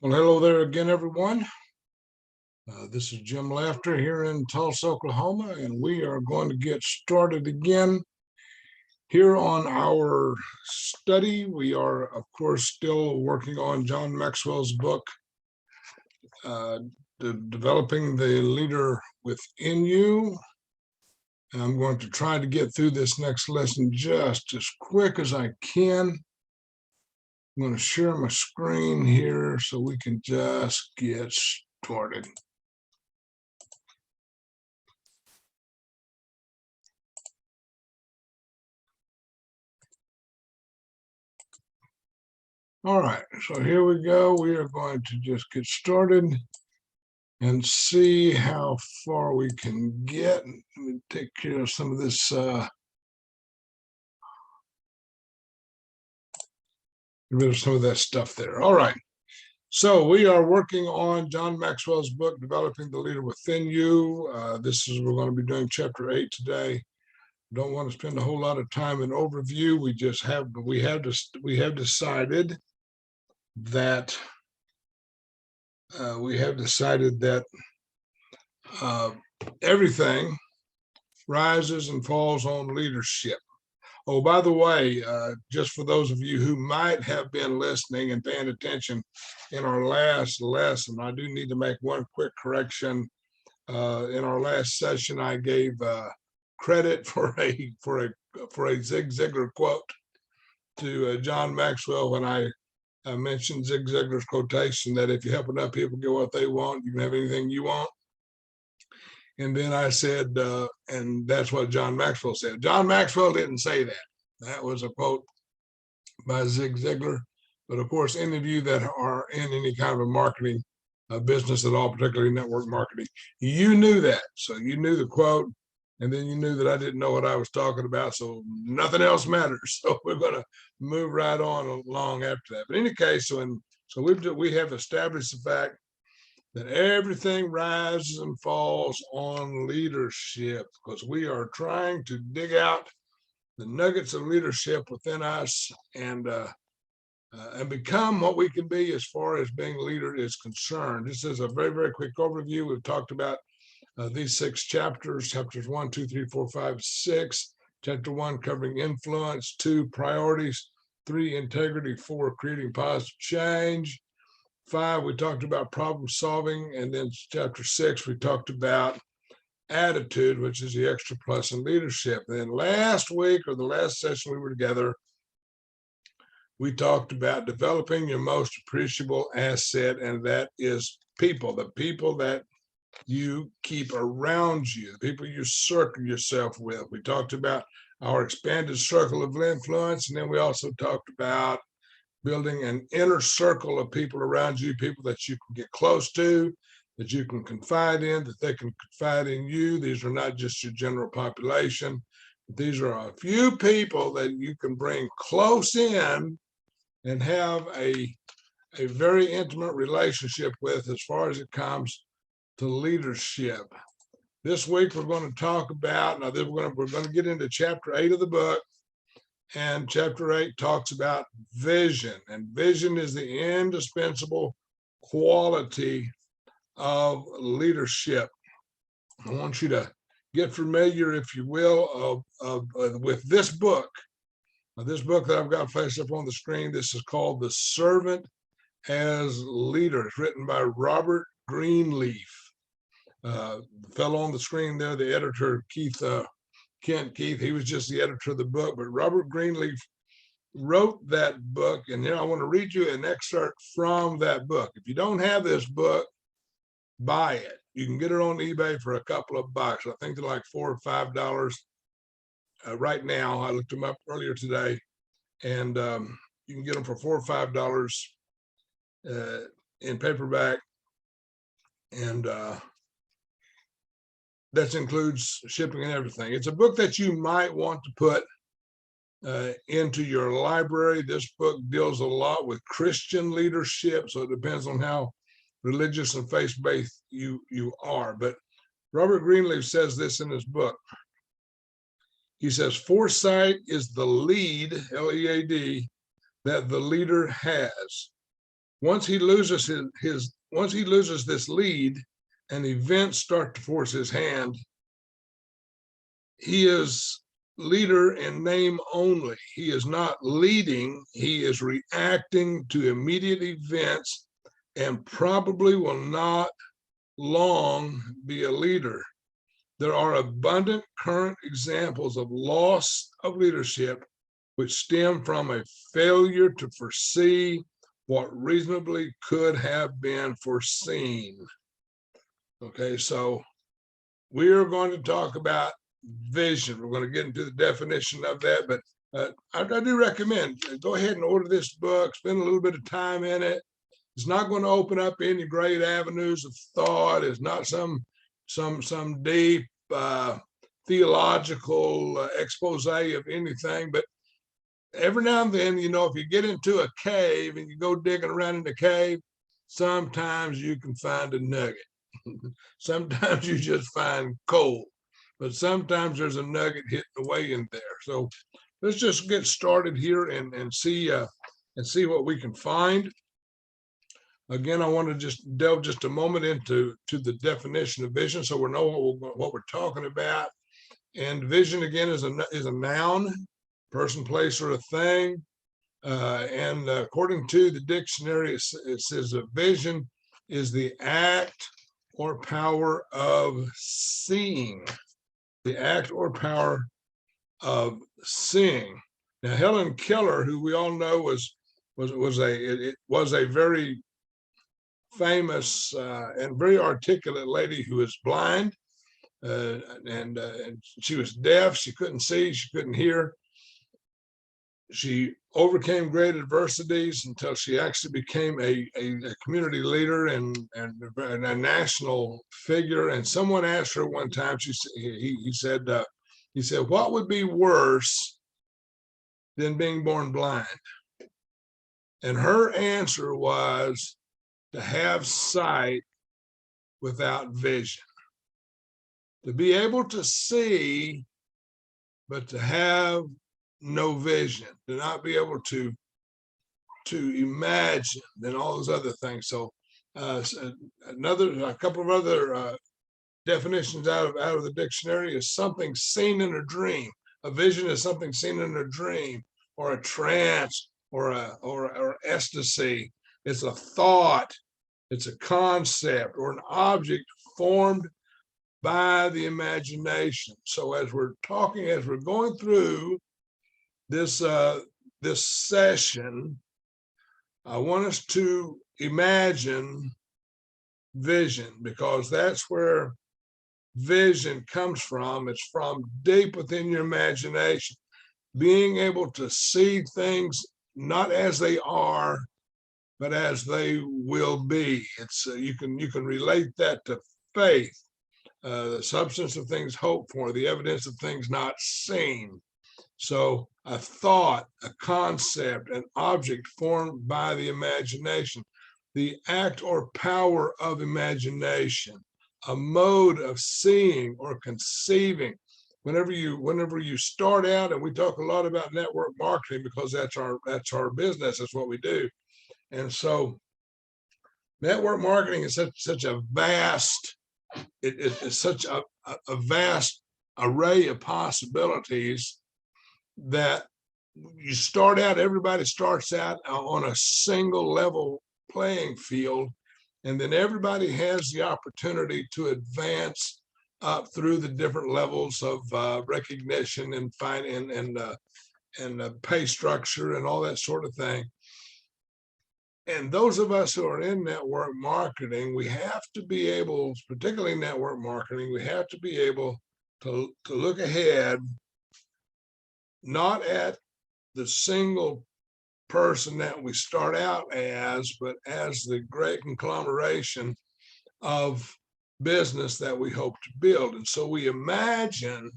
Well, hello there again, everyone. This is Jim Laughter here in Tulsa, Oklahoma, and we are going to get started again here on our study. We are, of course, still working on John Maxwell's book, Developing the Leader Within You. And I'm going to try to get through this next lesson just as quick as I can. I'm going to share my screen here so we can just get started. All right, so here we go. We are going to just get started and see how far we can get. Let me take care of some of this. Get rid of some of that stuff there. All right. So we are working on John Maxwell's book, Developing the Leader Within You. We're going to be doing chapter 8 today. Don't want to spend a whole lot of time in overview. We have decided that everything rises and falls on leadership. Oh, by the way, just for those of you who might have been listening and paying attention in our last lesson, I do need to make one quick correction. In our last session, I gave credit for a Zig Ziglar quote to John Maxwell when I mentioned Zig Ziglar's quotation that if you help enough people get what they want, you can have anything you want. And then I said, and that's what John Maxwell said. John Maxwell didn't say that. That was a quote by Zig Ziglar. But of course, any of you that are in any kind of a marketing business at all, particularly network marketing, you knew that. So you knew the quote, and then you knew that I didn't know what I was talking about. So nothing else matters. So we're going to move right on along after that. But in any case, so we have established the fact that everything rises and falls on leadership, because we are trying to dig out the nuggets of leadership within us and become what we can be as far as being a leader is concerned. This is a very, very quick overview. We've talked about these 6 chapters, chapters 1, 2, 3, 4, 5, 6. Chapter 1 covering influence, 2 priorities, 3 integrity, 4 creating positive change. 5, we talked about problem solving, and then chapter 6, we talked about attitude, which is the extra plus in leadership. And then last week, or the last session we were together, we talked about developing your most appreciable asset, and that is people, the people that you keep around you, the people you circle yourself with. We talked about our expanded circle of influence, and then we also talked about building an inner circle of people around you, people that you can get close to, that you can confide in, that they can confide in you. These are not just your general population. These are a few people that you can bring close in and have a very intimate relationship with as far as it comes to leadership. This week we're going to talk about, we're going to get into chapter 8 of the book. And chapter 8 talks about vision, and vision is the indispensable quality of leadership. I want you to get familiar, if you will, with this book. This book that I've got placed up on the screen, this is called The Servant as Leader. It's written by Robert Greenleaf. The fellow on the screen there, the editor, Kent Keith, he was just the editor of the book, but Robert Greenleaf wrote that book, and I want to read you an excerpt from that book. If you don't have this book, buy it. You can get it on eBay for a couple of bucks. I think they're like $4 or $5 right now. I looked them up earlier today, and you can get them for $4 or $5 in paperback, and that includes shipping and everything. It's a book that you might want to put into your library. This book deals a lot with Christian leadership, so it depends on how religious and faith-based you are. But Robert Greenleaf says this in his book. He says, foresight is the lead, L-E-A-D, that the leader has. once he loses once he loses this lead and events start to force his hand, he is leader in name only. He is not leading, he is reacting to immediate events and probably will not long be a leader. There are abundant current examples of loss of leadership which stem from a failure to foresee what reasonably could have been foreseen. Okay, so we are going to talk about vision. We're going to get into the definition of that, but I do recommend go ahead and order this book, spend a little bit of time in it. It's not going to open up any great avenues of thought. It's not some deep theological expose of anything, but every now and then, you know, if you get into a cave and you go digging around in the cave, sometimes you can find a nugget. Sometimes you just find coal, but sometimes there's a nugget hidden away in there. So let's just get started here and see what we can find. Again, I want to just delve just a moment into the definition of vision, so we know what we're talking about. And vision again is a noun, person, place, or a thing. And according to the dictionary, it says a vision is the act or power of seeing. The act or power of seeing. Now, Helen Keller, who we all know was a very famous and very articulate lady who was blind, and she was deaf. She couldn't see. She couldn't hear. She overcame great adversities until she actually became a community leader and a national figure. And someone asked her one time, he said, what would be worse than being born blind? And her answer was to have sight without vision, to be able to see, but to have no vision, to not be able to imagine, and all those other things. So a couple of other definitions out of the dictionary is something seen in a dream. A vision is something seen in a dream, or a trance, or ecstasy. It's a thought, it's a concept, or an object formed by the imagination. So as we're going through this session, I want us to imagine vision, because that's where vision comes from. It's from deep within your imagination, being able to see things not as they are, but as they will be. It's you can relate that to faith, the substance of things hoped for, the evidence of things not seen. So a thought, a concept, an object formed by the imagination, the act or power of imagination, a mode of seeing or conceiving. Whenever you start out, and we talk a lot about network marketing because that's our business, that's what we do. And so network marketing is such a vast, it's such a vast array of possibilities that you start out, everybody starts out on a single level playing field, and then everybody has the opportunity to advance up through the different levels of recognition and pay structure and all that sort of thing. And those of us who are in network marketing, we have to be able, particularly network marketing, we have to be able to look ahead, not at the single person that we start out as, but as the great conglomeration of business that we hope to build. And so we imagine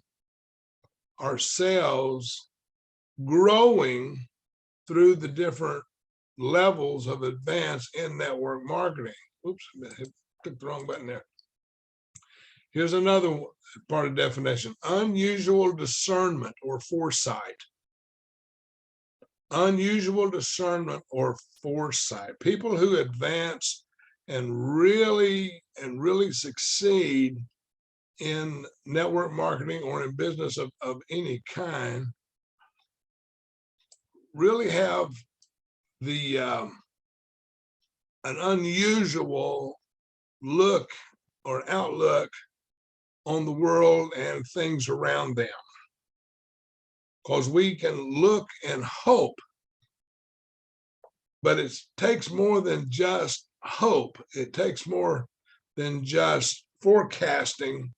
ourselves growing through the different levels of advance in network marketing. Oops, I clicked the wrong button there. Here's another part of definition: unusual discernment or foresight. unusual discernment or foresight. People who advance and really succeed in network marketing or in business of any kind really have the an unusual look or outlook on the world and things around them. Because we can look and hope, but it takes more than just hope. It takes more than just forecasting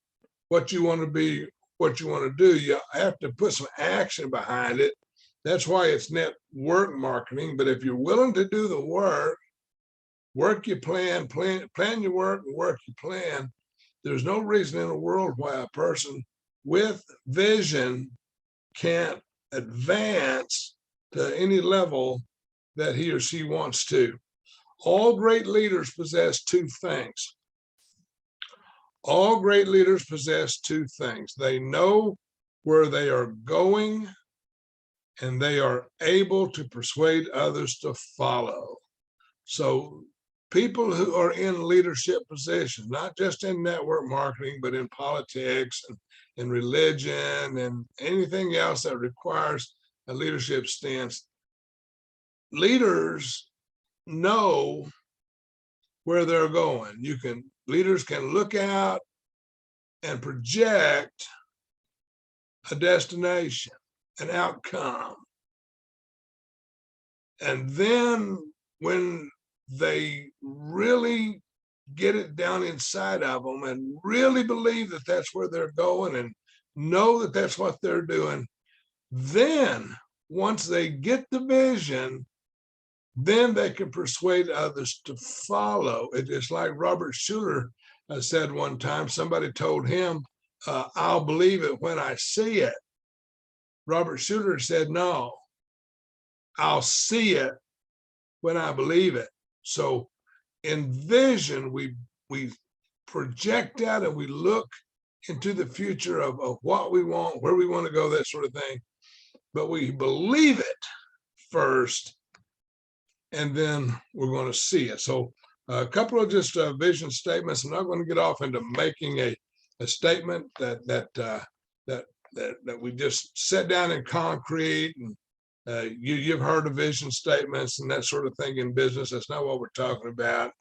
what you want to be, what you want to do. You have to put some action behind it. That's why it's network marketing. But if you're willing to do the work your plan, plan your work, and work your plan, there's no reason in the world why a person with vision can't advance to any level that he or she wants to. All great leaders possess two things. All great leaders possess two things. They know where they are going, and they are able to persuade others to follow. So people who are in leadership positions, not just in network marketing, but in politics and in religion and anything else that requires a leadership stance, leaders know where they're going. Leaders can look out and project a destination, an outcome. And then when they really get it down inside of them and really believe that that's where they're going and know that that's what they're doing, then once they get the vision, then they can persuade others to follow. It's like Robert Schuller said one time. Somebody told him, I'll believe it when I see it. Robert Schuller said, no, I'll see it when I believe it. So in vision, we project out and we look into the future of what we want, where we want to go, that sort of thing. But we believe it first, and then we're going to see it. So a couple of just vision statements. I'm not going to get off into making a statement that we just set down in concrete. And you've heard of vision statements and that sort of thing in business. That's not what we're talking about.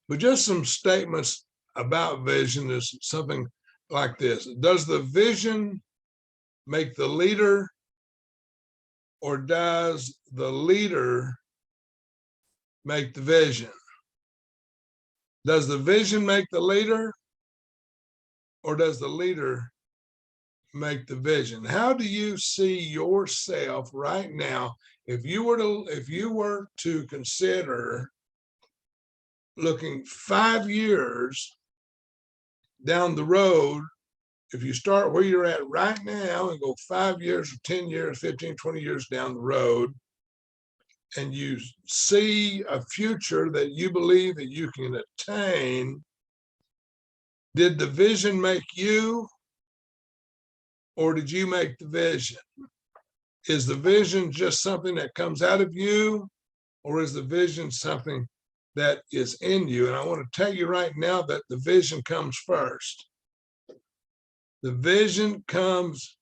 But just some statements about vision is something like this. Does the vision make the leader, or does the leader make the vision? Does the vision make the leader, or does the leader make the vision? How do you see yourself right now if you were to consider looking 5 years down the road? If you start where you're at right now and go 5 years or 10 years, 15, 20 years down the road, and you see a future that you believe that you can attain, did the vision make you, or did you make the vision? Is the vision just something that comes out of you, or is the vision something that is in you? And I want to tell you right now that the vision comes first. The vision comes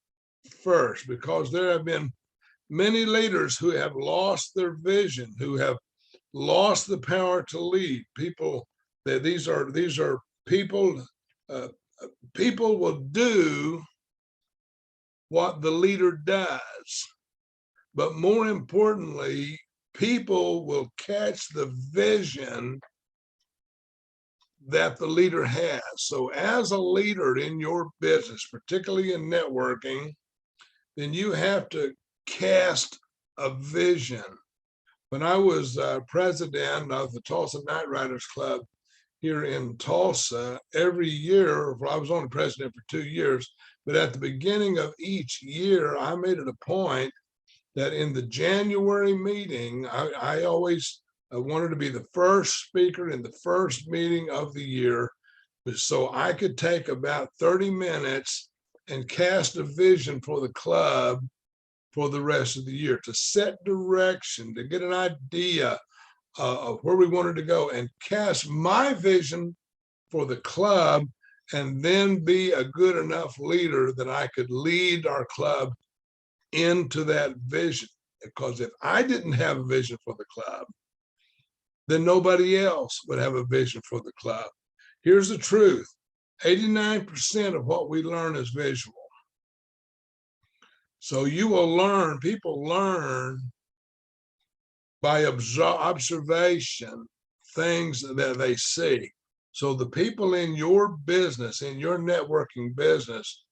first, because there have been many leaders who have lost their vision, who have lost the power to lead. People that these are people. People will do what the leader does, but more importantly, people will catch the vision that the leader has. So as a leader in your business, particularly in networking, then you have to cast a vision. When I was president of the Tulsa Night Riders Club here in Tulsa, every year, well, I was only president for 2 years, but at the beginning of each year, I made it a point that in the January meeting, I always wanted to be the first speaker in the first meeting of the year, so I could take about 30 minutes and cast a vision for the club for the rest of the year, to set direction, to get an idea of where we wanted to go, and cast my vision for the club, and then be a good enough leader that I could lead our club into that vision. Because if I didn't have a vision for the club, then nobody else would have a vision for the club. Here's the truth. 89% of what we learn is visual. So you will learn, people learn by observation, things that they see. So the people in your business, in your networking business,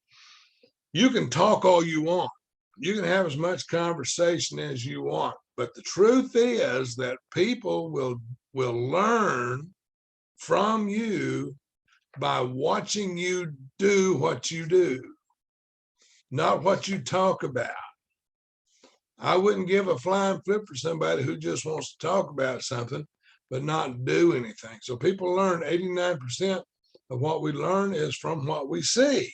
you can talk all you want. You can have as much conversation as you want. But the truth is that people will learn from you by watching you do what you do, not what you talk about. I wouldn't give a flying flip for somebody who just wants to talk about something but not do anything. So people learn 89% of what we learn is from what we see.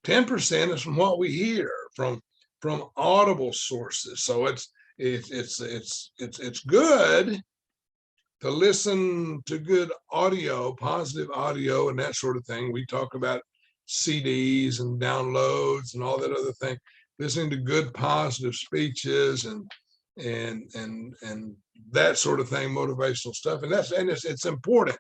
10% is from what we hear, from audible sources. So it's good to listen to good audio, positive audio, and that sort of thing. We talk about CDs and downloads and all that other thing. Listening to good positive speeches and that sort of thing, motivational stuff, and it's important.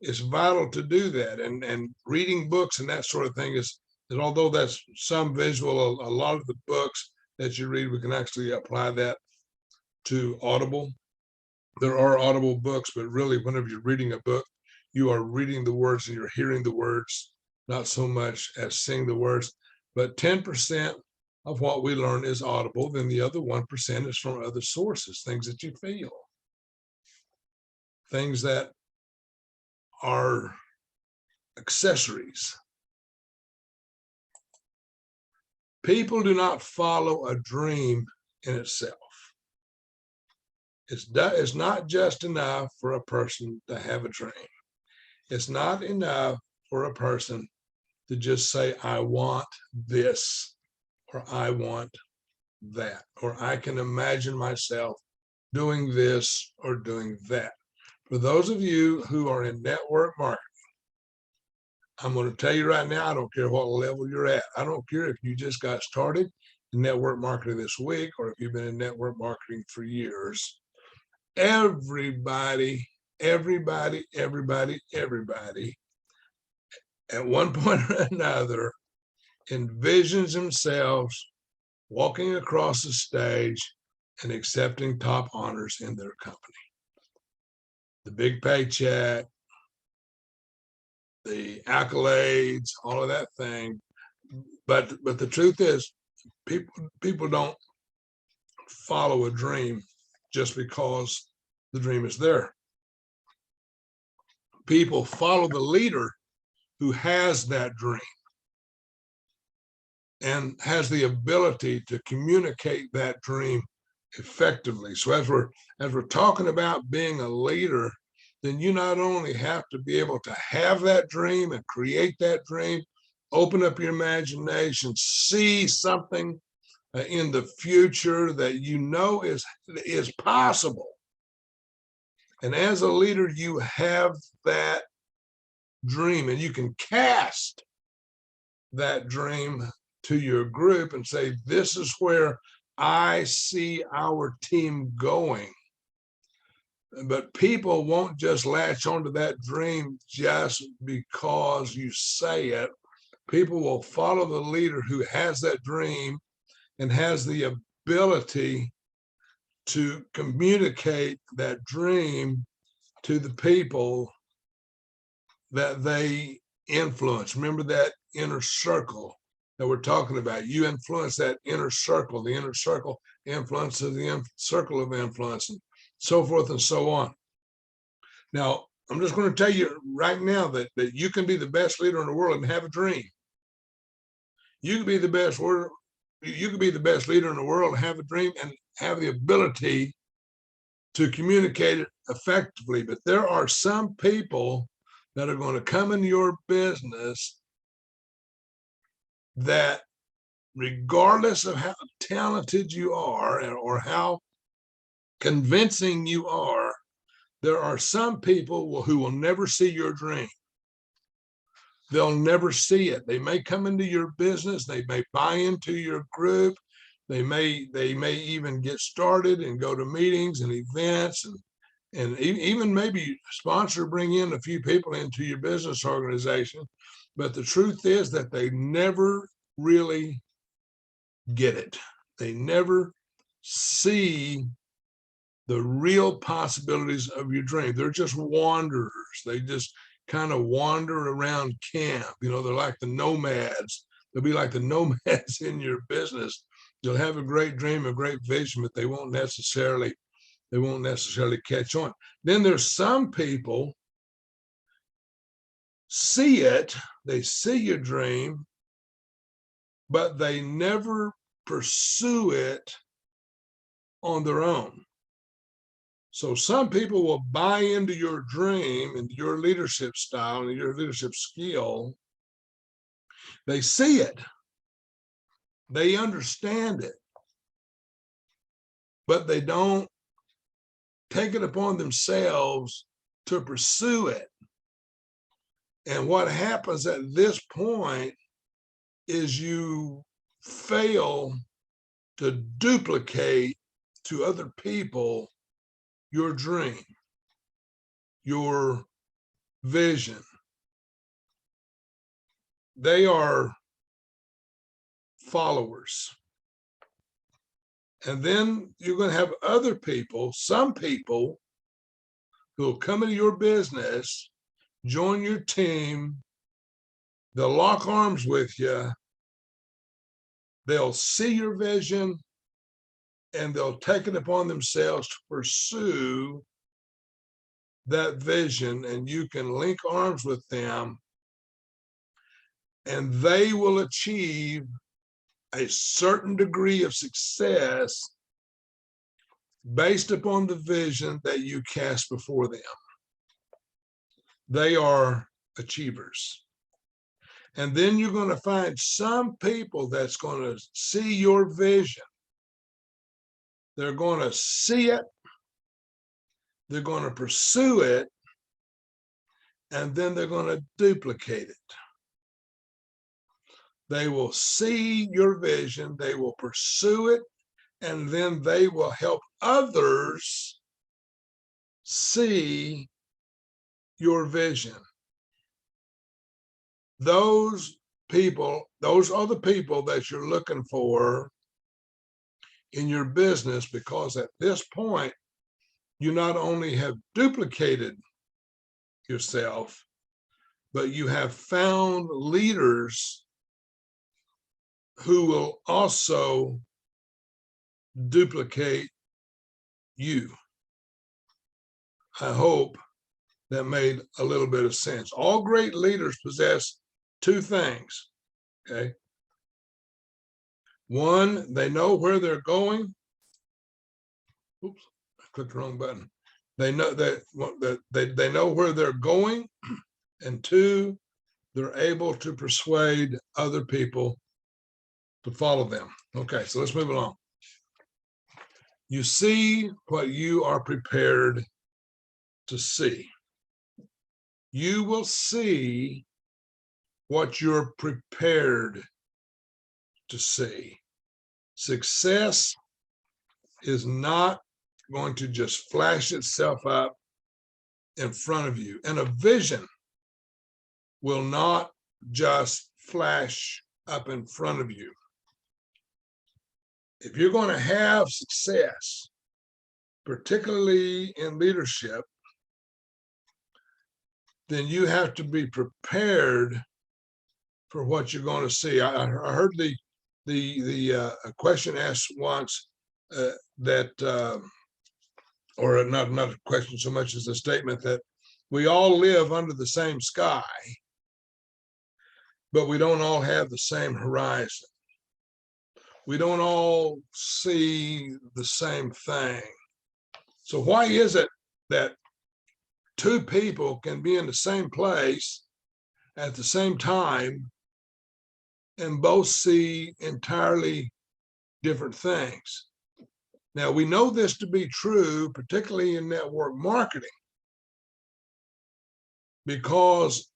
It's vital to do that. And reading books and that sort of thing is although that's some visual, a lot of the books that you read, we can actually apply that to Audible. There are Audible books, but really whenever you're reading a book, you are reading the words and you're hearing the words, not so much as seeing the words. But 10% of what we learn is audible. Then the other 1% is from other sources, things that you feel, things that are accessories. People do not follow a dream in itself. It's not just enough for a person to have a dream. It's not enough for a person to just say, I want this, or I want that, or I can imagine myself doing this or doing that. For those of you who are in network marketing, I'm going to tell you right now, I don't care what level you're at. I don't care if you just got started in network marketing this week or if you've been in network marketing for years. Everybody at one point or another envisions themselves walking across the stage and accepting top honors in their company. The big paycheck, the accolades, all of that thing. But the truth is, people don't follow a dream just because the dream is there. People follow the leader who has that dream and has the ability to communicate that dream effectively. So as we're talking about being a leader, then you not only have to be able to have that dream and create that dream, open up your imagination, see something in the future that you know is possible. And as a leader, you have that dream and you can cast that dream to your group and say, this is where I see our team going. But people won't just latch onto that dream just because you say it. People will follow the leader who has that dream and has the ability to communicate that dream to the people that they influence. Remember that inner circle that we're talking about. You influence that inner circle. The inner circle influences the circle of influence, and so forth and so on. Now, I'm just going to tell you right now that you can be the best leader in the world and have a dream. You can be the best leader in the world and have a dream and have the ability to communicate it effectively. But there are some people that are going to come into your business that regardless of how talented you are or how convincing you are, there are some people who will never see your dream. They'll never see it. They may come into your business, they may buy into your group, they may even get started and go to meetings and events and even maybe sponsor, bring in a few people into your business organization. But the truth is that they never really get it. They never see the real possibilities of your dream. They're just wanderers. They just kind of wander around camp. You know, they're like the nomads. They'll be like the nomads in your business. You'll have a great dream, a great vision, but they won't necessarily catch on. Then there's some people see it, they see your dream, but they never pursue it on their own. So some people will buy into your dream and your leadership style and your leadership skill. They see it, they understand it, but they don't take it upon themselves to pursue it. And what happens at this point is you fail to duplicate to other people your dream, your vision. They are followers. And then you're going to have other people, some people who will come into your business, join your team, they'll lock arms with you, they'll see your vision, and they'll take it upon themselves to pursue that vision, and you can link arms with them, and they will achieve a certain degree of success based upon the vision that you cast before them. They are achievers. And then you're going to find some people that's going to see your vision. They're going to see it, they're going to pursue it, and then they're going to duplicate it. They will see your vision, they will pursue it, and then they will help others see your vision. Those people, those are the people that you're looking for in your business, because at this point, you not only have duplicated yourself, but you have found leaders who will also duplicate you. I hope that made a little bit of sense. All great leaders possess two things, okay? One, they know where they're going. Oops, I clicked the wrong button. They know that they know where they're going. And two, they're able to persuade other people to follow them. Okay, so let's move along. You see what you are prepared to see. You will see what you're prepared to see. Success is not going to just flash itself up in front of you, and a vision will not just flash up in front of you. If you're going to have success, particularly in leadership, then you have to be prepared for what you're going to see. I heard the question asked once or not a question so much as a statement, that we all live under the same sky, but we don't all have the same horizon. We don't all see the same thing. So why is it that two people can be in the same place at the same time and both see entirely different things. Now, we know this to be true, particularly in network marketing, because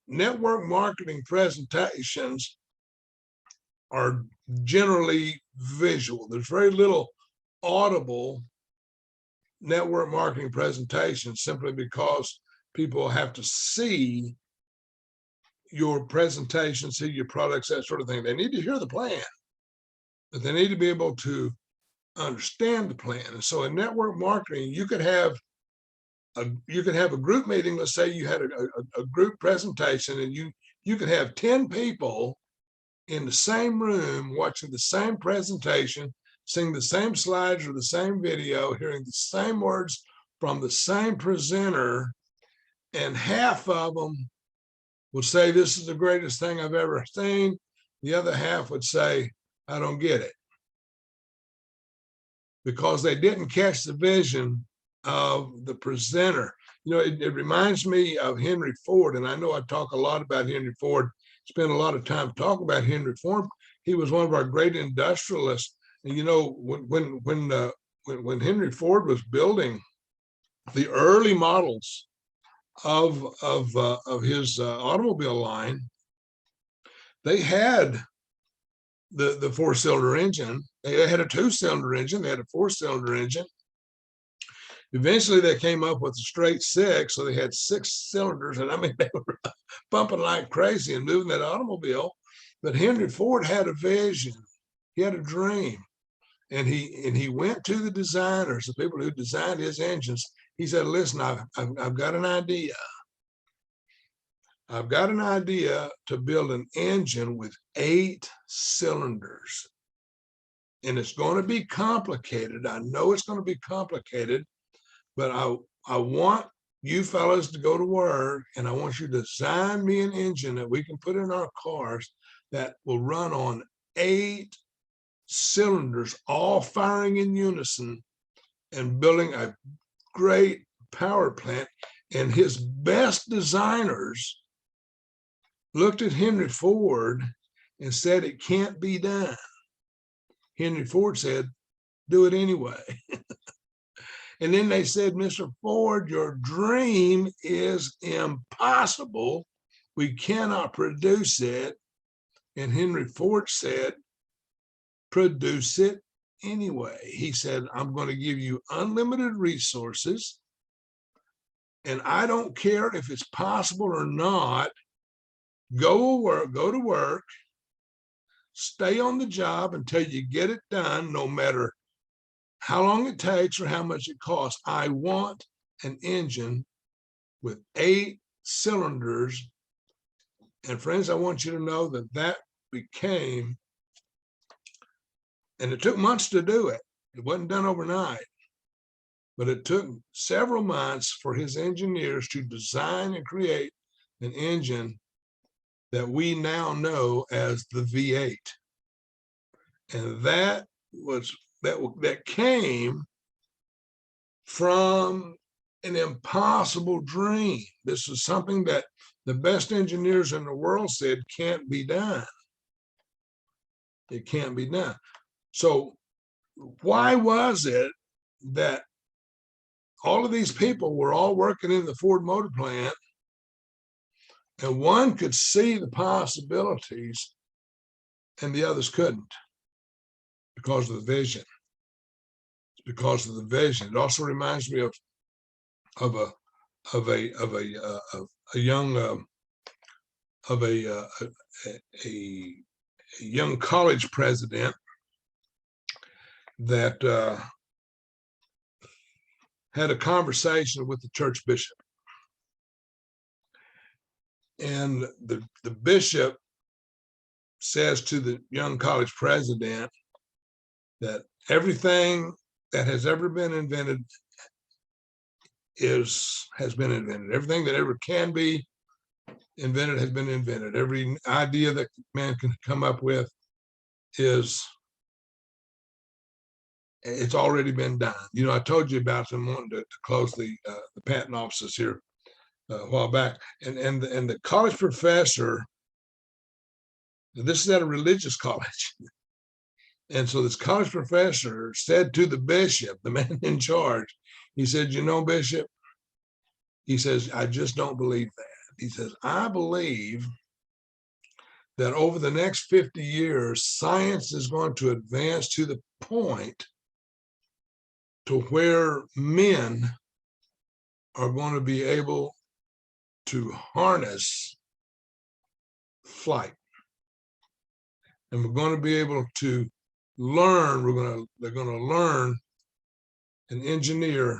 network marketing presentations are generally visual. There's very little audible network marketing presentations, simply because people have to see your presentation, see your products, that sort of thing. They need to hear the plan, but they need to be able to understand the plan. And so in network marketing, you could have a group meeting. Let's say you had a group presentation, and you could have 10 people in the same room watching the same presentation, seeing the same slides or the same video, hearing the same words from the same presenter, and half of them would say, "This is the greatest thing I've ever seen." The other half would say, "I don't get it," because they didn't catch the vision of the presenter. You know, it reminds me of Henry Ford, and I know I talk a lot about Henry Ford, spend a lot of time talking about Henry Ford. He was one of our great industrialists. And you know, when Henry Ford was building the early models of his automobile line, they had the four-cylinder engine. They had a two-cylinder engine. They had a four-cylinder engine. Eventually, they came up with a straight six, so they had 6 cylinders, and I mean, they were bumping like crazy and moving that automobile. But Henry Ford had a vision. He had a dream, and he went to the designers, the people who designed his engines. He said, "Listen, I've got an idea. I've got an idea to build an engine with 8 cylinders, and it's going to be complicated. I know it's going to be complicated, but I want you fellas to go to work, and I want you to design me an engine that we can put in our cars that will run on 8 cylinders, all firing in unison, and building a great power plant." And his best designers looked at Henry Ford and said, "It can't be done." Henry Ford said, "Do it anyway." And then they said, "Mr. Ford, your dream is impossible. We cannot produce it." And Henry Ford said, "Produce it anyway." He said, "I'm going to give you unlimited resources, and I don't care if it's possible or not. Go to work, stay on the job until you get it done, no matter how long it takes or how much it costs. I want an engine with 8 cylinders." And friends, I want you to know that became, and it took months to do it. It wasn't done overnight, but it took several months for his engineers to design and create an engine that we now know as the V8. And that came from an impossible dream. This is something that the best engineers in the world said can't be done. It can't be done. So why was it that all of these people were all working in the Ford Motor Plant, and one could see the possibilities and the others couldn't? Because of the vision. It's because of the vision. It also reminds me of a young college president that had a conversation with the church bishop. And the bishop says to the young college president that everything that has ever been invented has been invented. Everything that ever can be invented has been invented. Every idea that man can come up with it's already been done. You know, I told you about them wanting to close the patent offices here a while back, and the college professor This is at a religious college. And so this college professor said to the bishop, the man in charge, he said, you know, Bishop, he says, I just don't believe that. He says, I believe that over the next 50 years, science is going to advance to the point to where men are going to be able to harness flight. And we're going to be able to learn, they're going to learn and engineer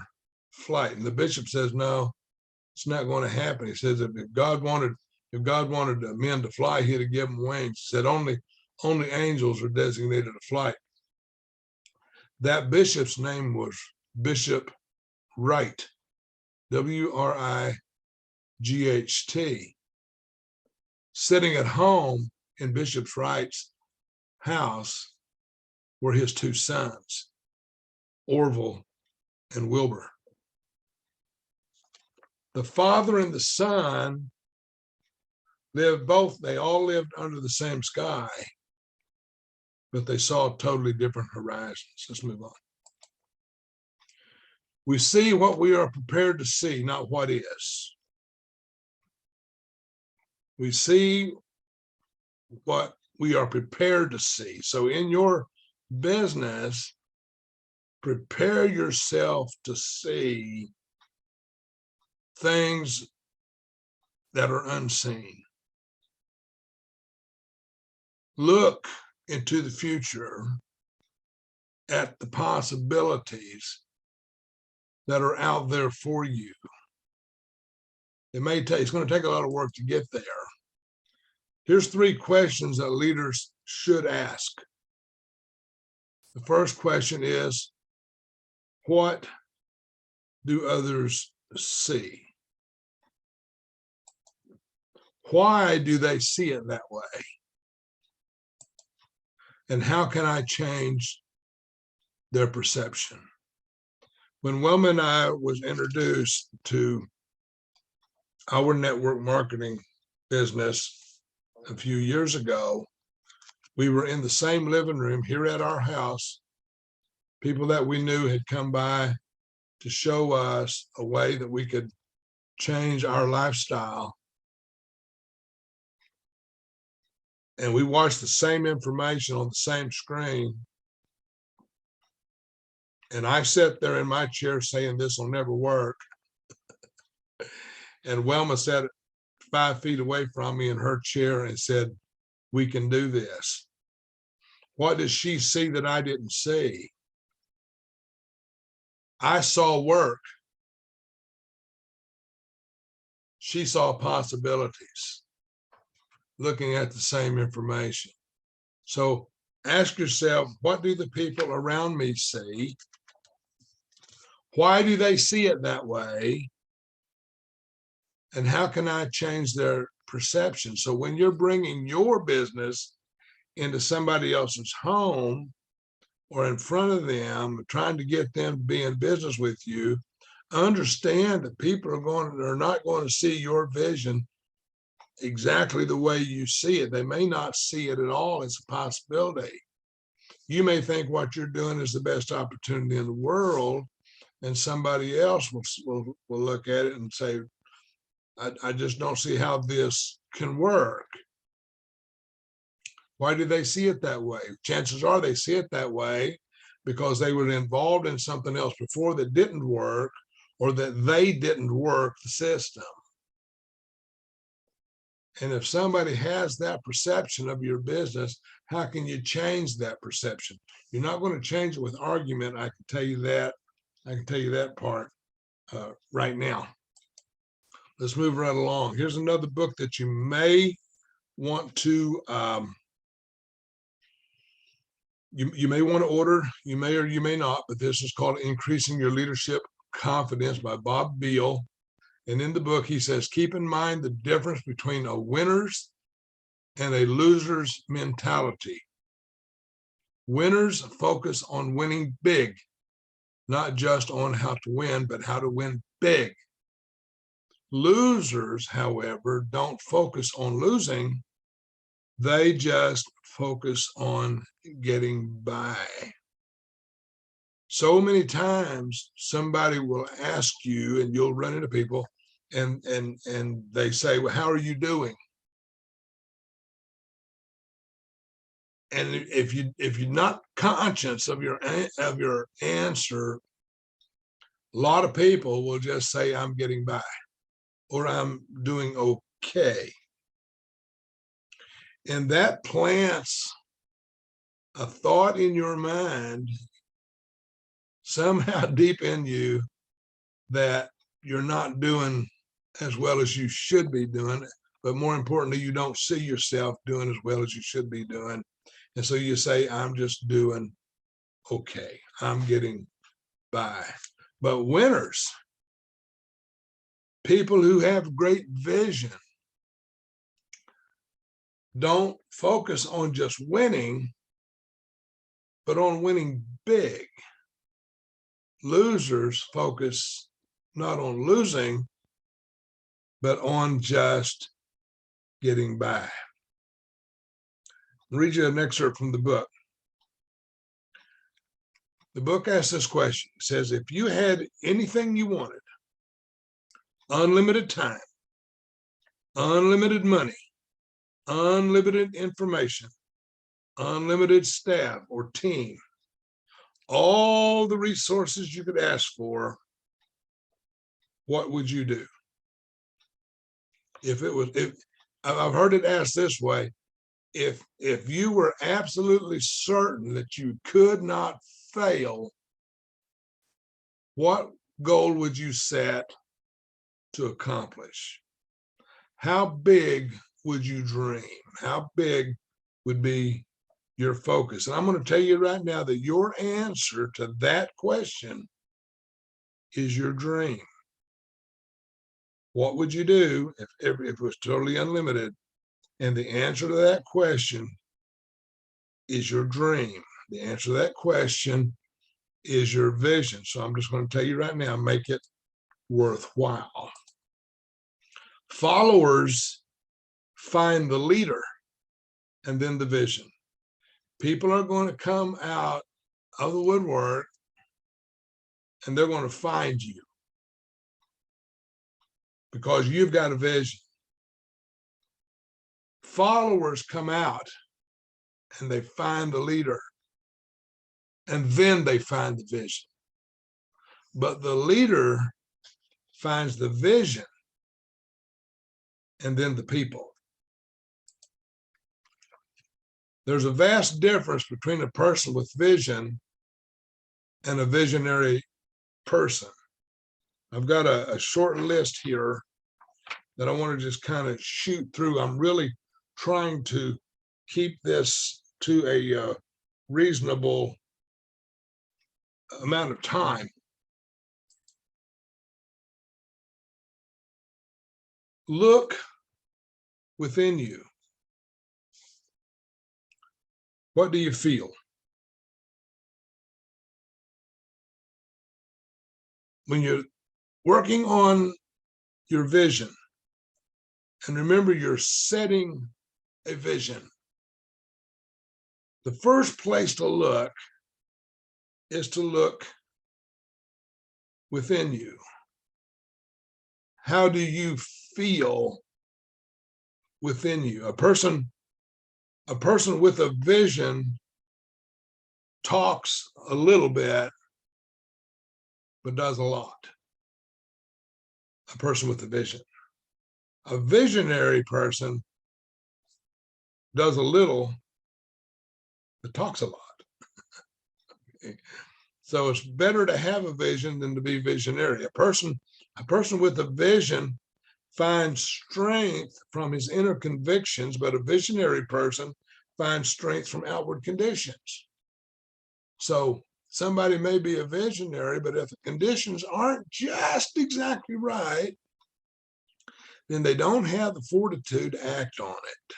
flight. And the bishop says, no, it's not going to happen. He says, if God wanted men to fly, he'd have given them wings. He said, only angels are designated to flight. That bishop's name was Bishop Wright, Wright. Sitting at home in Bishop Wright's house were his two sons, Orville and Wilbur. The father and the son they all lived under the same sky, but they saw totally different horizons. Let's move on. We see what we are prepared to see, not what is. We see what we are prepared to see. So in your business, prepare yourself to see things that are unseen. Look into the future at the possibilities that are out there for you. It's going to take a lot of work to get there. Here's 3 questions that leaders should ask. The first question is, what do others see? Why do they see it that way? And how can I change their perception? When Wilma and I was introduced to our network marketing business a few years ago, we were in the same living room here at our house. People that we knew had come by to show us a way that we could change our lifestyle. And we watched the same information on the same screen. And I sat there in my chair saying, this will never work. And Wilma sat 5 feet away from me in her chair and said, we can do this. What did she see that I didn't see? I saw work. She saw possibilities, looking at the same information. So ask yourself, what do the people around me see? Why do they see it that way? And how can I change their perception? So when you're bringing your business into somebody else's home or in front of them, trying to get them to be in business with you, understand that people are not going to see your vision exactly the way you see it. They may not see it at all. It's a possibility. You may think what you're doing is the best opportunity in the world, and somebody else will look at it and say, I just don't see how this can work. Why do they see it that way? Chances are they see it that way because they were involved in something else before that didn't work, or that they didn't work the system. And if somebody has that perception of your business, how can you change that perception? You're not going to change it with argument. I can tell you that. I can tell you that part right now. Let's move right along. Here's another book that you may want to you may want to order. You may or you may not, but this is called Increasing Your Leadership Confidence by Bob Beal. And in the book, he says, keep in mind the difference between a winner's and a loser's mentality. Winners focus on winning big, not just on how to win, but how to win big. Losers, however, don't focus on losing, They just focus on getting by. So many times somebody will ask you, and you'll run into people, and they say, well, how are you doing? And if you're not conscious of your answer, a lot of people will just say, I'm getting by, or I'm doing okay. And that plants a thought in your mind somehow deep in you that you're not doing as well as you should be doing, but more importantly, you don't see yourself doing as well as you should be doing. And so you say, I'm just doing okay. I'm getting by. But winners, people who have great vision, don't focus on just winning, but on winning big. Losers focus not on losing, but on just getting by. I'll read you an excerpt from the book. The book asks this question. It says, if you had anything you wanted, unlimited time, unlimited money, unlimited information, unlimited staff or team, all the resources you could ask for, what would you do? If I've heard it asked this way, if you were absolutely certain that you could not fail, what goal would you set to accomplish? How big would you dream? How big would be your focus? And I'm going to tell you right now that your answer to that question is your dream. What would you do if it was totally unlimited? And the answer to that question is your dream. The answer to that question is your vision. So I'm just going to tell you right now, make it worthwhile. Followers find the leader and then the vision. People are going to come out of the woodwork and they're going to find you because you've got a vision. Followers come out and they find the leader and then they find the vision. But the leader finds the vision and then the people. There's a vast difference between a person with vision and a visionary person. I've got a short list here that I want to just kind of shoot through. I'm really trying to keep this to a reasonable amount of time. Look within you. What do you feel? When you're working on your vision, and remember, you're setting a vision. The first place to look is to look within you. How do you feel within you? A person with a vision talks a little bit, but does a lot. A person with a vision. A visionary person does a little, but talks a lot. Okay. So it's better to have a vision than to be visionary. A person with a vision finds strength from his inner convictions, but a visionary person finds strength from outward conditions. So somebody may be a visionary, but if the conditions aren't just exactly right, then they don't have the fortitude to act on it.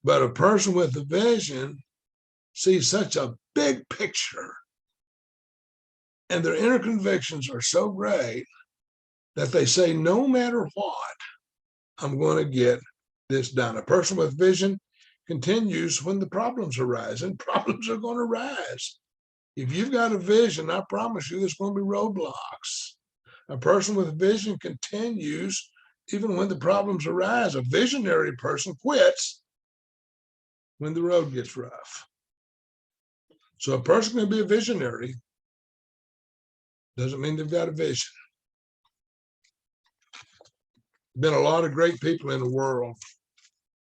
But a person with a vision sees such a big picture, and their inner convictions are so great that they say, no matter what, I'm going to get this done. A person with vision continues when the problems arise, and problems are going to rise. If you've got a vision, I promise you there's going to be roadblocks. A person with vision continues even when the problems arise. A visionary person quits when the road gets rough. So a person can be a visionary, doesn't mean they've got a vision. Been a lot of great people in the world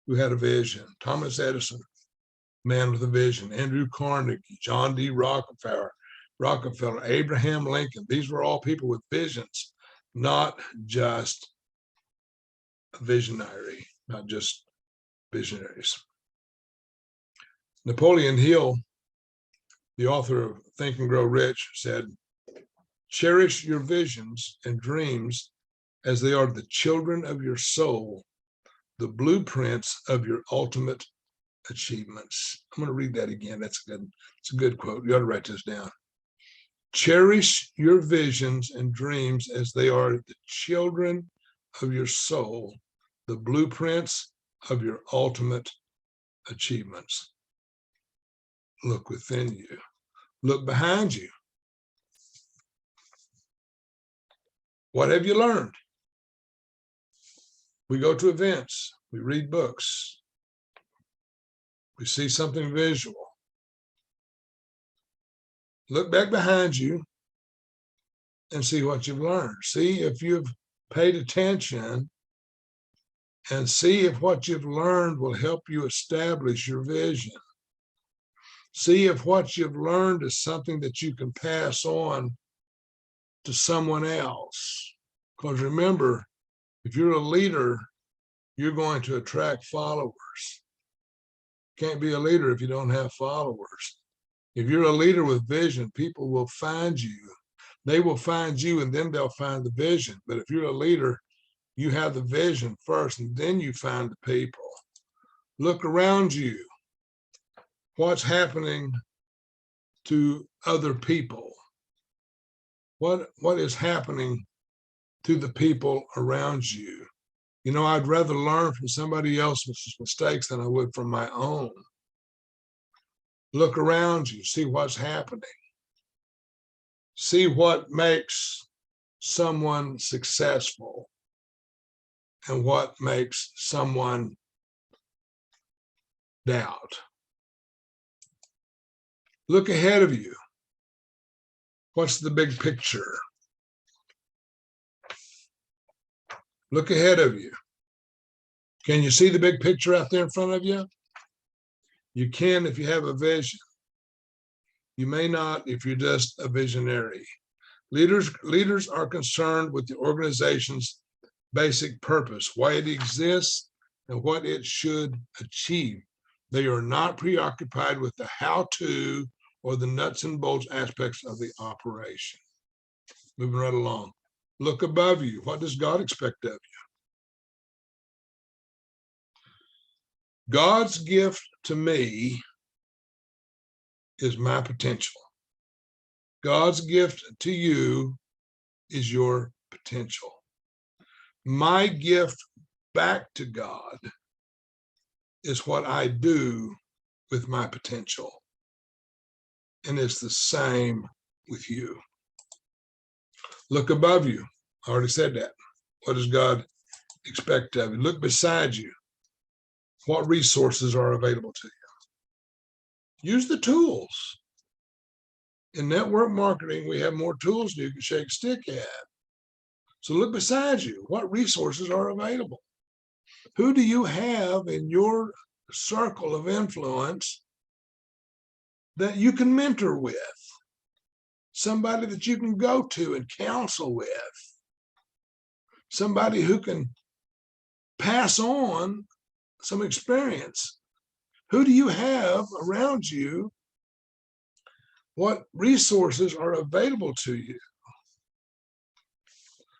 who had a vision. Thomas Edison, man with a vision. Andrew Carnegie, John D. Rockefeller, Abraham Lincoln. These were all people with visions, not just a visionary, not just visionaries. Napoleon Hill, the author of Think and Grow Rich, said, "Cherish your visions and dreams as they are the children of your soul, the blueprints of your ultimate achievements." I'm going to read that again. It's a good quote. You ought to write this down. Cherish your visions and dreams as they are the children of your soul, the blueprints of your ultimate achievements. Look within you. Look behind you. What have you learned? We go to events. We read books. We see something visual. Look back behind you and see what you've learned. See if you've paid attention, and see if what you've learned will help you establish your vision. See if what you've learned is something that you can pass on to someone else. Because remember, if you're a leader, you're going to attract followers. Can't be a leader if you don't have followers. If you're a leader with vision, people will find you. They will find you, and then they'll find the vision. But if you're a leader, you have the vision first, and then you find the people. Look around you. What's happening to other people? What is happening to the people around you? You know, I'd rather learn from somebody else's mistakes than I would from my own. Look around you, see what's happening. See what makes someone successful and what makes someone doubt. Look ahead of you. What's the big picture? Look ahead of you. Can you see the big picture out there in front of you? You can if you have a vision. You may not if you're just a visionary. Leaders are concerned with the organization's basic purpose, why it exists, and what it should achieve. They are not preoccupied with the how-to or the nuts and bolts aspects of the operation. Moving right along. Look above you. What does God expect of you? God's gift to me is my potential. God's gift to you is your potential. My gift back to God is what I do with my potential. And it's the same with you. Look above you. I already said that. What does God expect of you? Look beside you. What resources are available to you? Use the tools. In network marketing, we have more tools than you can shake a stick at. So look beside you. What resources are available? Who do you have in your circle of influence that you can mentor with? Somebody that you can go to and counsel with. Somebody who can pass on some experience. Who do you have around you? What resources are available to you?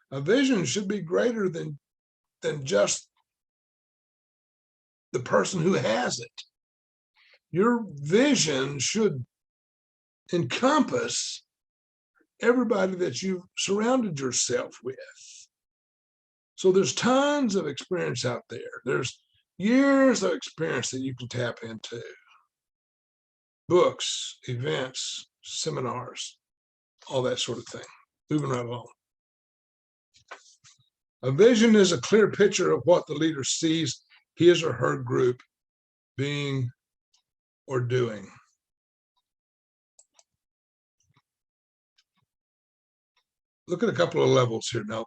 A vision should be greater than just the person who has it. Your vision should encompass everybody that you've surrounded yourself with. So there's tons of experience out there. There's Years of experience that you can tap into. Books, events, seminars, all that sort of thing. Moving right along. A vision is a clear picture of what the leader sees his or her group being or doing. Look at a couple of levels here now.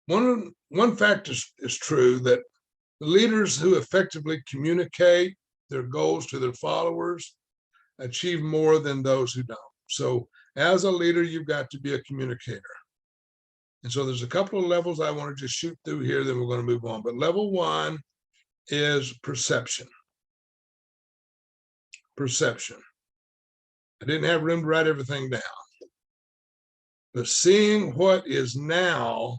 One fact is true, that the leaders who effectively communicate their goals to their followers achieve more than those who don't. So as a leader, you've got to be a communicator. And so there's a couple of levels I want to just shoot through here, then we're going to move on. But level one is perception. Perception. I didn't have room to write everything down. But seeing what is now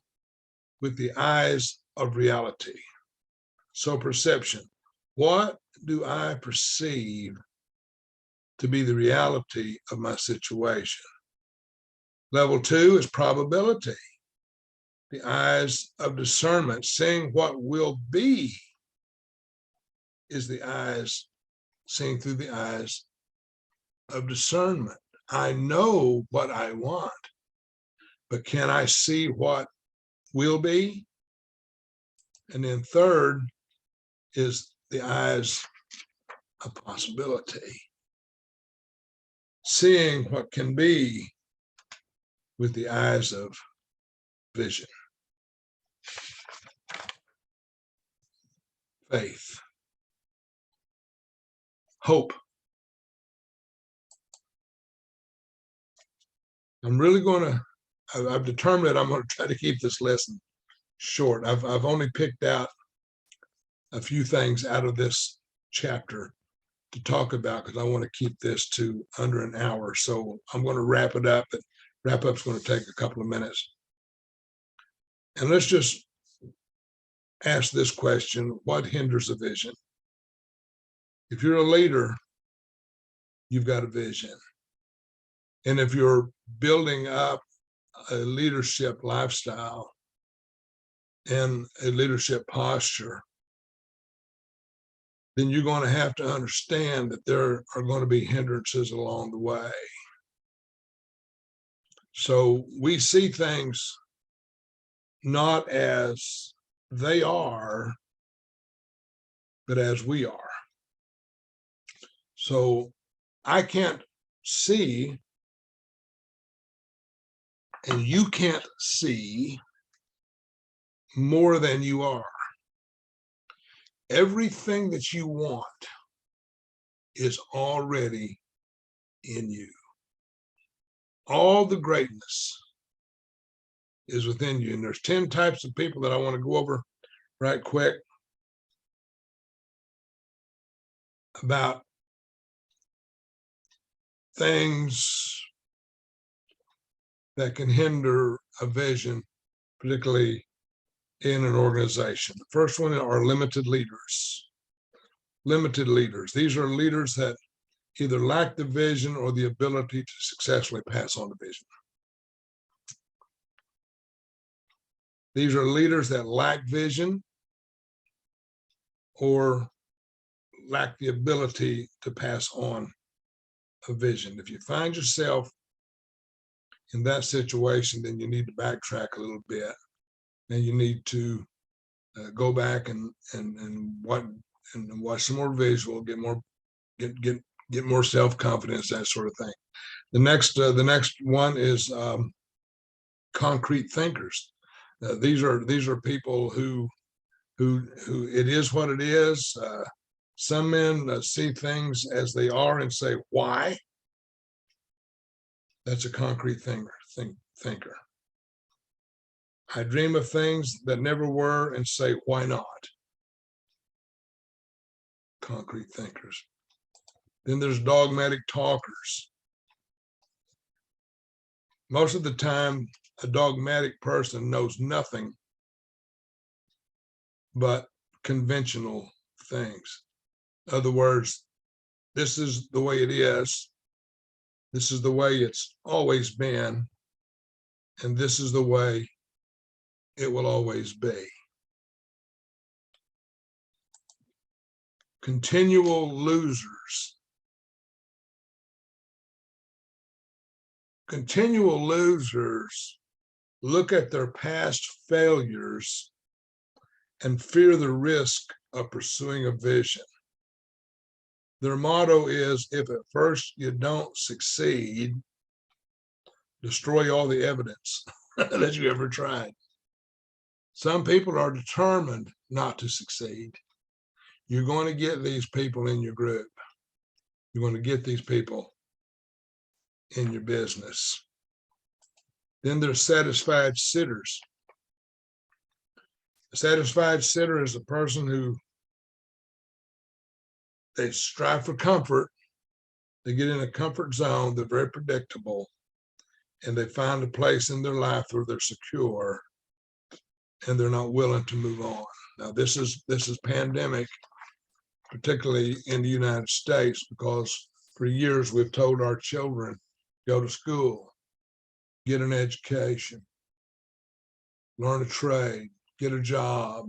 with the eyes of reality. So perception. What do I perceive to be the reality of my situation? Level two is probability. The eyes of discernment. Seeing what will be is the eyes, seeing through the eyes of discernment. I know what I want, but can I see what will be? And then third is the eyes of possibility. Seeing what can be with the eyes of vision. Faith. Hope. I'm really going to, I've determined that I'm going to try to keep this lesson short. I've only picked out a few things out of this chapter to talk about because I want to keep this to under an hour. So I'm going to wrap it up, but wrap up's going to take a couple of minutes. And let's just ask this question: what hinders a vision? If you're a leader, you've got a vision. And if you're building up a leadership lifestyle and a leadership posture, then you're going to have to understand that there are going to be hindrances along the way. So we see things not as they are, but as we are. So I can't see, and you can't see more than you are. Everything that you want is already in you. All the greatness is within you. And there's 10 types of people that I want to go over right quick about things that can hinder a vision, particularly in an organization. The first one are limited leaders. Limited leaders. These are leaders that either lack the vision or the ability to successfully pass on the vision. These are leaders that lack vision or lack the ability to pass on a vision. If you find yourself in that situation, then you need to backtrack a little bit, and you need to go back and watch some more visual, get more self-confidence, that sort of thing. The next one is concrete thinkers. These are people who it is what it is. Some men see things as they are and say, why? That's a concrete thinker. I dream of things that never were and say, why not? Concrete thinkers. Then there's dogmatic talkers. Most of the time, a dogmatic person knows nothing but conventional things. In other words, this is the way it is. This is the way it's always been. And this is the way it will always be. continual losers. Continual losers look at their past failures and fear the risk of pursuing a vision. Their motto is, if at first you don't succeed, destroy all the evidence that you ever tried. Some people are determined not to succeed. You're going to get these people in your group. You're going to get these people in your business. Then there's satisfied sitters. A satisfied sitter is a person who they strive for comfort. They get in a comfort zone. They're very predictable, and they find a place in their life where they're secure, and they're not willing to move on. Now, this is pandemic, particularly in the United States, because for years we've told our children, go to school, get an education, learn a trade, get a job,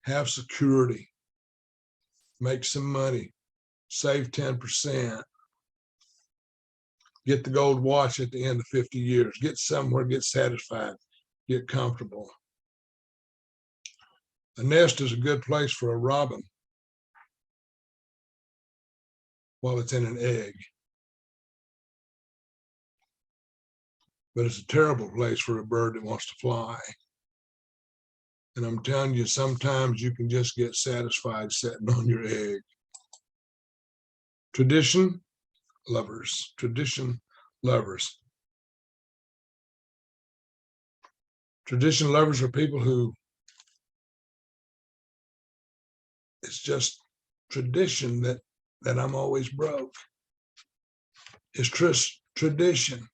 have security, make some money, save 10%, get the gold watch at the end of 50 years, get somewhere, get satisfied, get comfortable. A nest is a good place for a robin while it's in an egg, but it's a terrible place for a bird that wants to fly. And I'm telling you, sometimes you can just get satisfied sitting on your egg. Tradition lovers. Tradition lovers are people who, it's just tradition that I'm always broke. It's tradition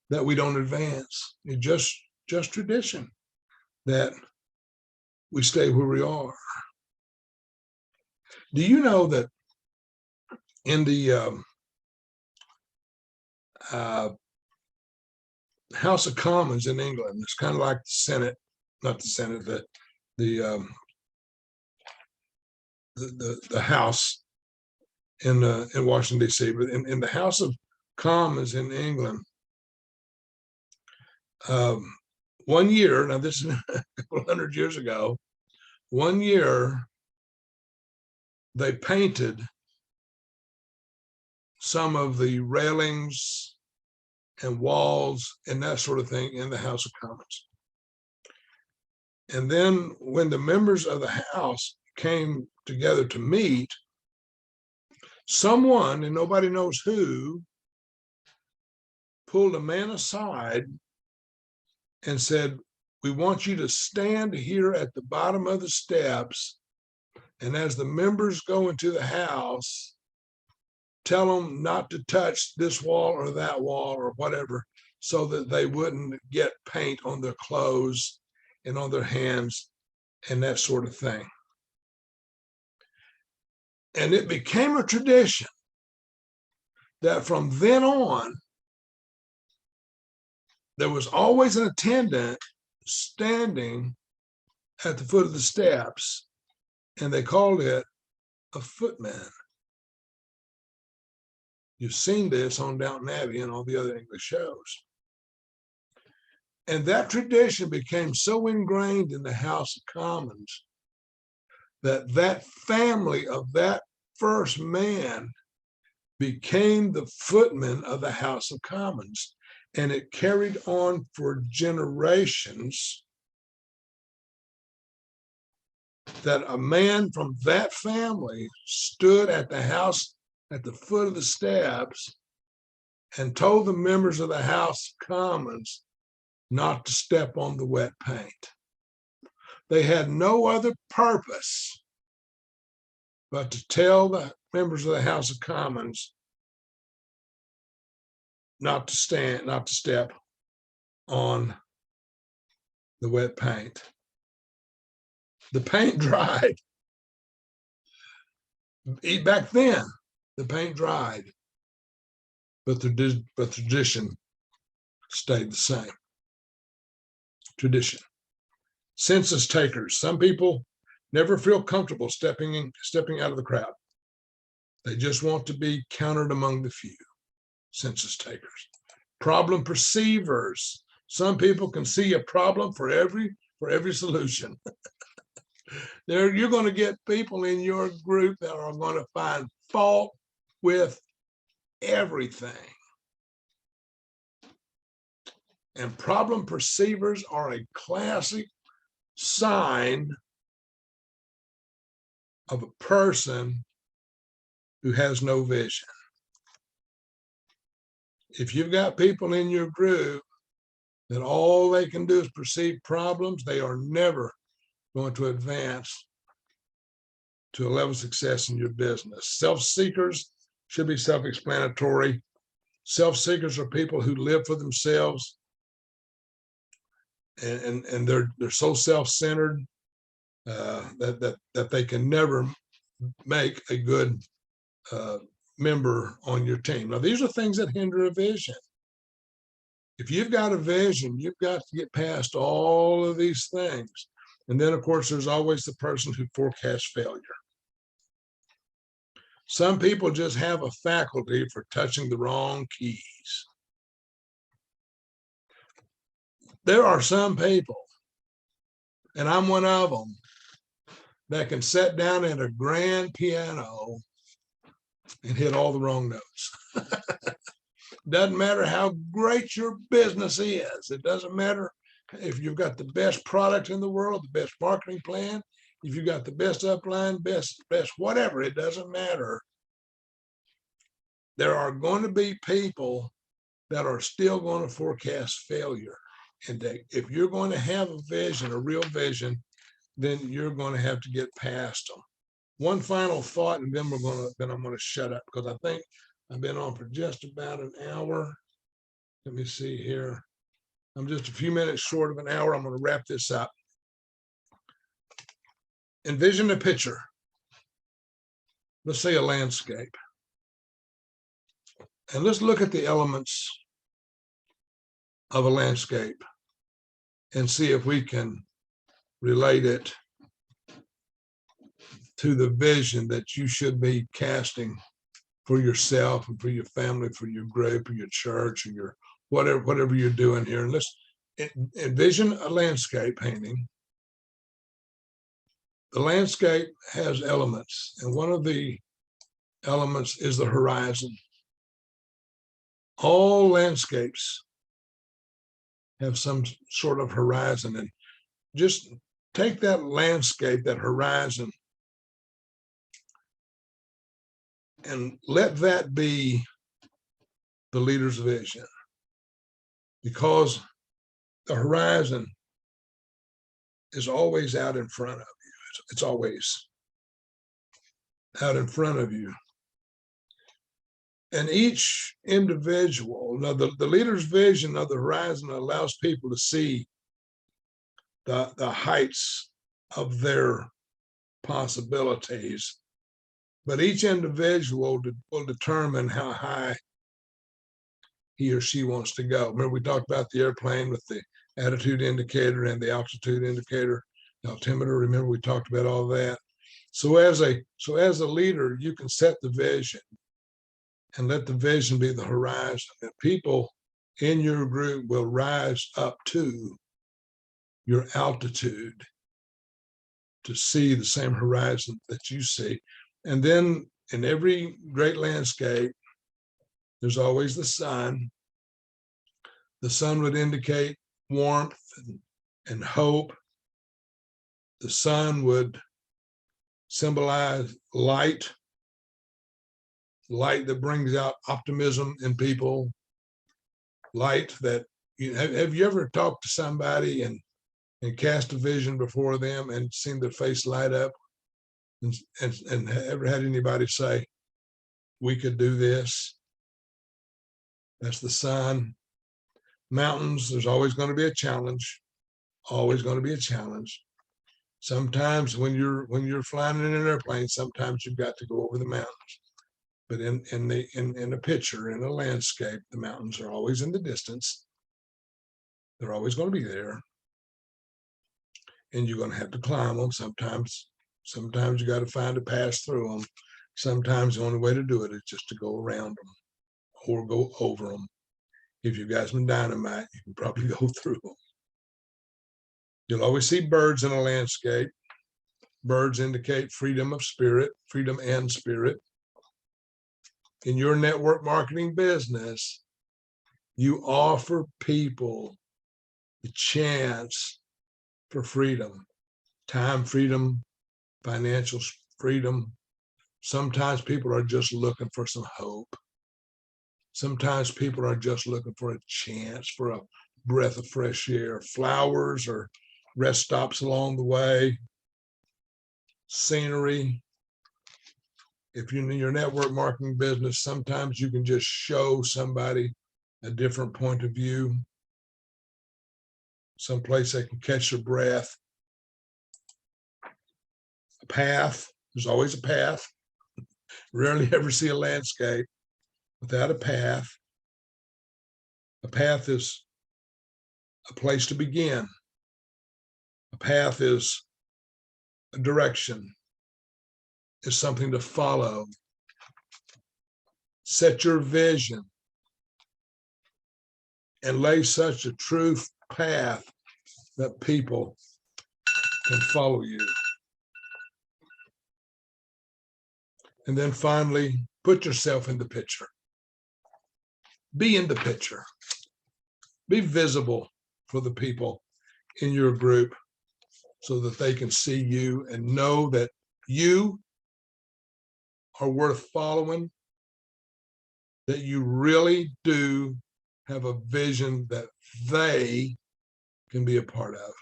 that we don't advance. It's just tradition that we stay where we are. Do you know that in the House of Commons in England, it's kind of like the Senate, not the Senate, the House in Washington, D.C., but in the House of Commons in England, 1 year, now this is a couple hundred years ago, 1 year they painted some of the railings and walls and that sort of thing in the House of Commons. And then when the members of the House came together to meet, someone, and nobody knows who, pulled a man aside and said, we want you to stand here at the bottom of the steps, and as the members go into the house, tell them not to touch this wall or that wall or whatever, so that they wouldn't get paint on their clothes and on their hands and that sort of thing. And it became a tradition that from then on, there was always an attendant standing at the foot of the steps, and they called it a footman. You've seen this on Downton Abbey and all the other English shows. And that tradition became so ingrained in the House of Commons that that family of that first man became the footman of the House of Commons. And it carried on for generations that a man from that family stood at the house at the foot of the steps and told the members of the House of Commons not to step on the wet paint. They had no other purpose but to tell the members of the House of Commons not to step on the wet paint. The paint dried. Back then, the paint dried, but the tradition stayed the same. Tradition. Census takers. Some people never feel comfortable stepping out of the crowd. They just want to be counted among the few, census takers. Problem perceivers. Some people can see a problem for every solution. You're going to get people in your group that are going to find fault with everything. And problem perceivers are a classic sign of a person who has no vision. If you've got people in your group that all they can do is perceive problems, they are never going to advance to a level of success in your business. Self-seekers should be self-explanatory. Self-seekers are people who live for themselves, and they're so self-centered that they can never make a good member on your team. Now, these are things that hinder a vision. If you've got a vision, you've got to get past all of these things. And then, of course, there's always the person who forecasts failure. Some people just have a faculty for touching the wrong keys. There are some people, and I'm one of them, that can sit down at a grand piano and hit all the wrong notes. Doesn't matter how great your business is. It doesn't matter if you've got the best product in the world, the best marketing plan, if you've got the best upline, best whatever, it doesn't matter. There are going to be people that are still going to forecast failure. And if you're going to have a vision, a real vision, then you're going to have to get past them. One final thought, and then I'm going to shut up, because I think I've been on for just about an hour. Let me see here. I'm just a few minutes short of an hour. I'm going to wrap this up. Envision a picture. Let's say a landscape. And let's look at the elements of a landscape and see if we can relate it to the vision that you should be casting for yourself and for your family, for your group, or your church, or your whatever you're doing here. And let's envision a landscape painting. The landscape has elements, and one of the elements is the horizon. All landscapes have some sort of horizon, and just take that landscape, that horizon, and let that be the leader's vision, because the horizon is always out in front of you. It's always out in front of you. And each individual, now the leader's vision of the horizon allows people to see the heights of their possibilities. But each individual will determine how high he or she wants to go. Remember, we talked about the airplane with the attitude indicator and the altitude indicator, altimeter. Remember, we talked about all that. So as a leader, you can set the vision and let the vision be the horizon. And people in your group will rise up to your altitude to see the same horizon that you see. And then in every great landscape, there's always the sun. The sun would indicate warmth and hope. The sun would symbolize light that brings out optimism in people, light that, have you ever talked to somebody and cast a vision before them and seen their face light up and ever had anybody say, we could do this? That's the sun. Mountains, there's always going to be a challenge, always going to be a challenge. Sometimes when you're flying in an airplane, sometimes you've got to go over the mountains. But in a picture, in a landscape, the mountains are always in the distance. They're always going to be there. And you're going to have to climb them. Sometimes Sometimes you got to find a pass through them. Sometimes the only way to do it is just to go around them or go over them. If you've got some dynamite, you can probably go through them. You'll always see birds in a landscape. Birds indicate freedom of spirit, freedom and spirit. In your network marketing business, you offer people the chance for freedom, time freedom, financial freedom. Sometimes people are just looking for some hope. Sometimes people are just looking for a chance, for a breath of fresh air, flowers or rest stops along the way, scenery. If you're in your network marketing business, sometimes you can just show somebody a different point of view, someplace they can catch their breath, a path. There's always a path. Rarely ever see a landscape without a path. A path is a place to begin. A path is a direction, is something to follow. Set your vision and lay such a true path that people can follow you. And then finally, put yourself in the picture. Be in the picture. Be visible for the people in your group so that they can see you and know that you are worth following, that you really do have a vision that they can be a part of.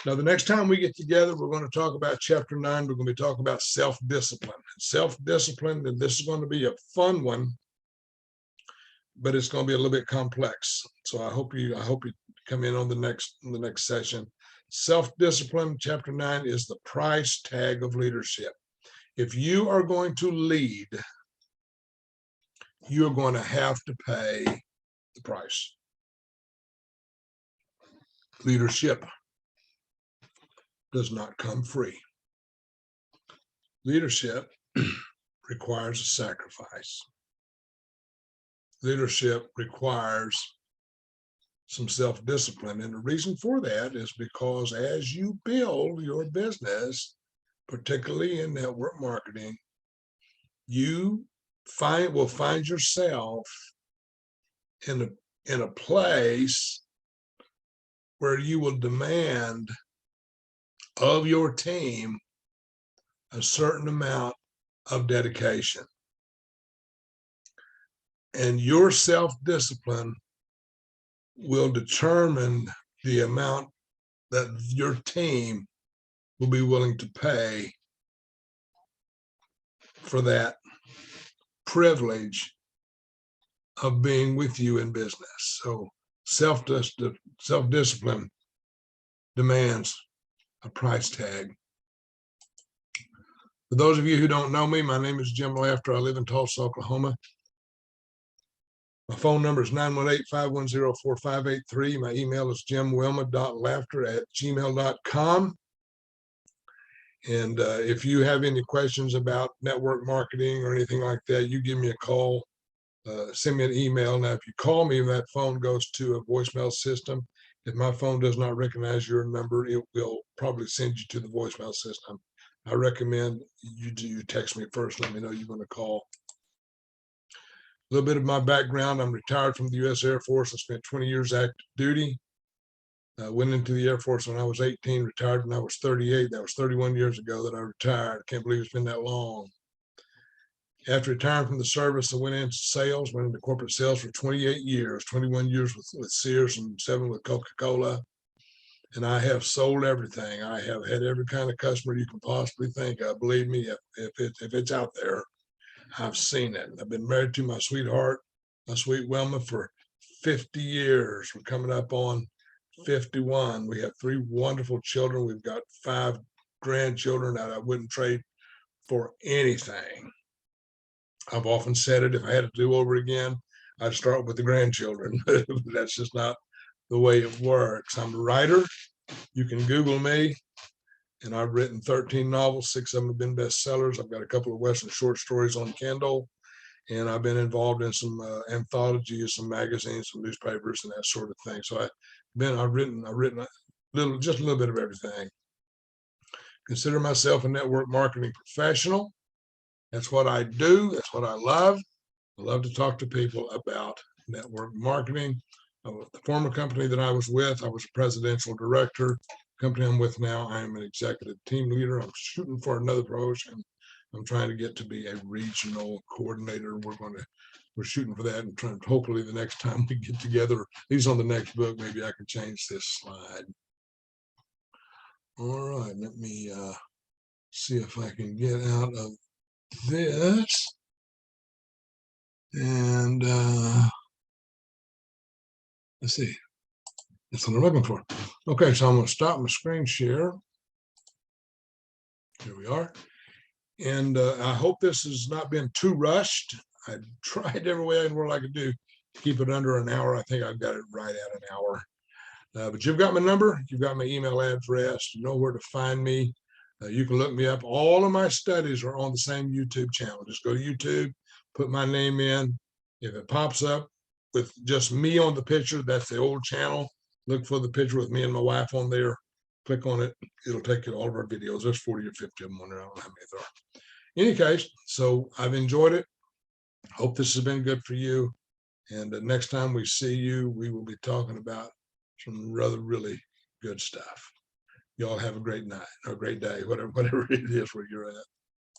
Now, the next time we get together, we're going to talk about chapter 9. We're going to be talking about self-discipline. Self-discipline, and this is going to be a fun one, but it's going to be a little bit complex. So I hope you come in on the next session. Self-discipline, chapter 9, is the price tag of leadership. If you are going to lead, you're going to have to pay the price. Leadership does not come free. Leadership requires a sacrifice. Leadership requires some self-discipline. And the reason for that is because as you build your business, particularly in network marketing, you will find yourself in a place where you will demand of your team a certain amount of dedication. And your self-discipline will determine the amount that your team will be willing to pay for that privilege of being with you in business. So self-discipline demands a price tag. For those of you who don't know me, my name is Jim Laughter. I live in Tulsa, Oklahoma. My phone number is 918-510-4583. My email is jimwilma.laughter@gmail.com. And if you have any questions about network marketing or anything like that, you give me a call, send me an email. Now, if you call me, that phone goes to a voicemail system. If my phone does not recognize your number, it will probably send you to the voicemail system. I recommend you text me first. Let me know you're going to call. A little bit of my background. I'm retired from the U.S. Air Force. I spent 20 years active duty. Went into the Air Force when I was 18, retired when I was 38. That was 31 years ago that I retired. I can't believe it's been that long. After retiring from the service, I went into sales, went into corporate sales for 28 years, 21 years with Sears and 7 with Coca-Cola. And I have sold everything. I have had every kind of customer you can possibly think of. Believe me, if it's out there, I've seen it. I've been married to my sweetheart, my sweet Wilma, for 50 years. We're coming up on 51. We have 3 wonderful children. We've got 5 grandchildren that I wouldn't trade for anything. I've often said it, if I had to do over again, I'd start with the grandchildren. That's just not the way it works. I'm a writer. You can Google me. and I've written 13 novels. 6 of them have been bestsellers. I've got a couple of Western short stories on Kindle, and I've been involved in some anthologies, some magazines, some newspapers, and that sort of thing. So I've written just a little bit of everything. Consider myself a network marketing professional. That's what I do. That's what I love. I love to talk to people about network marketing. The former company that I was with, I was a presidential director. The company I'm with now, I am an executive team leader. I'm shooting for another promotion. I'm trying to get to be a regional coordinator. We're shooting for that, and trying. Hopefully, the next time we get together, at least on the next book, maybe I can change this slide. All right, let me see if I can get out of this. And let's see. That's what I'm looking for. Okay, so I'm going to stop my screen share. Here we are. And I hope this has not been too rushed. I tried every way in the world I could do to keep it under an hour. I think I've got it right at an hour. But you've got my number. You've got my email address. You know where to find me. You can look me up. All of my studies are on the same YouTube channel. Just go to YouTube, put my name in. If it pops up with just me on the picture, that's the old channel. Look for the picture with me and my wife on there. Click on it. It'll take you to all of our videos. There's 40 or 50 of them on there. I don't know how many there are. In any case, so I've enjoyed it. Hope this has been good for you. And the next time we see you, we will be talking about some really good stuff. Y'all have a great night or a great day, whatever it is where you're at.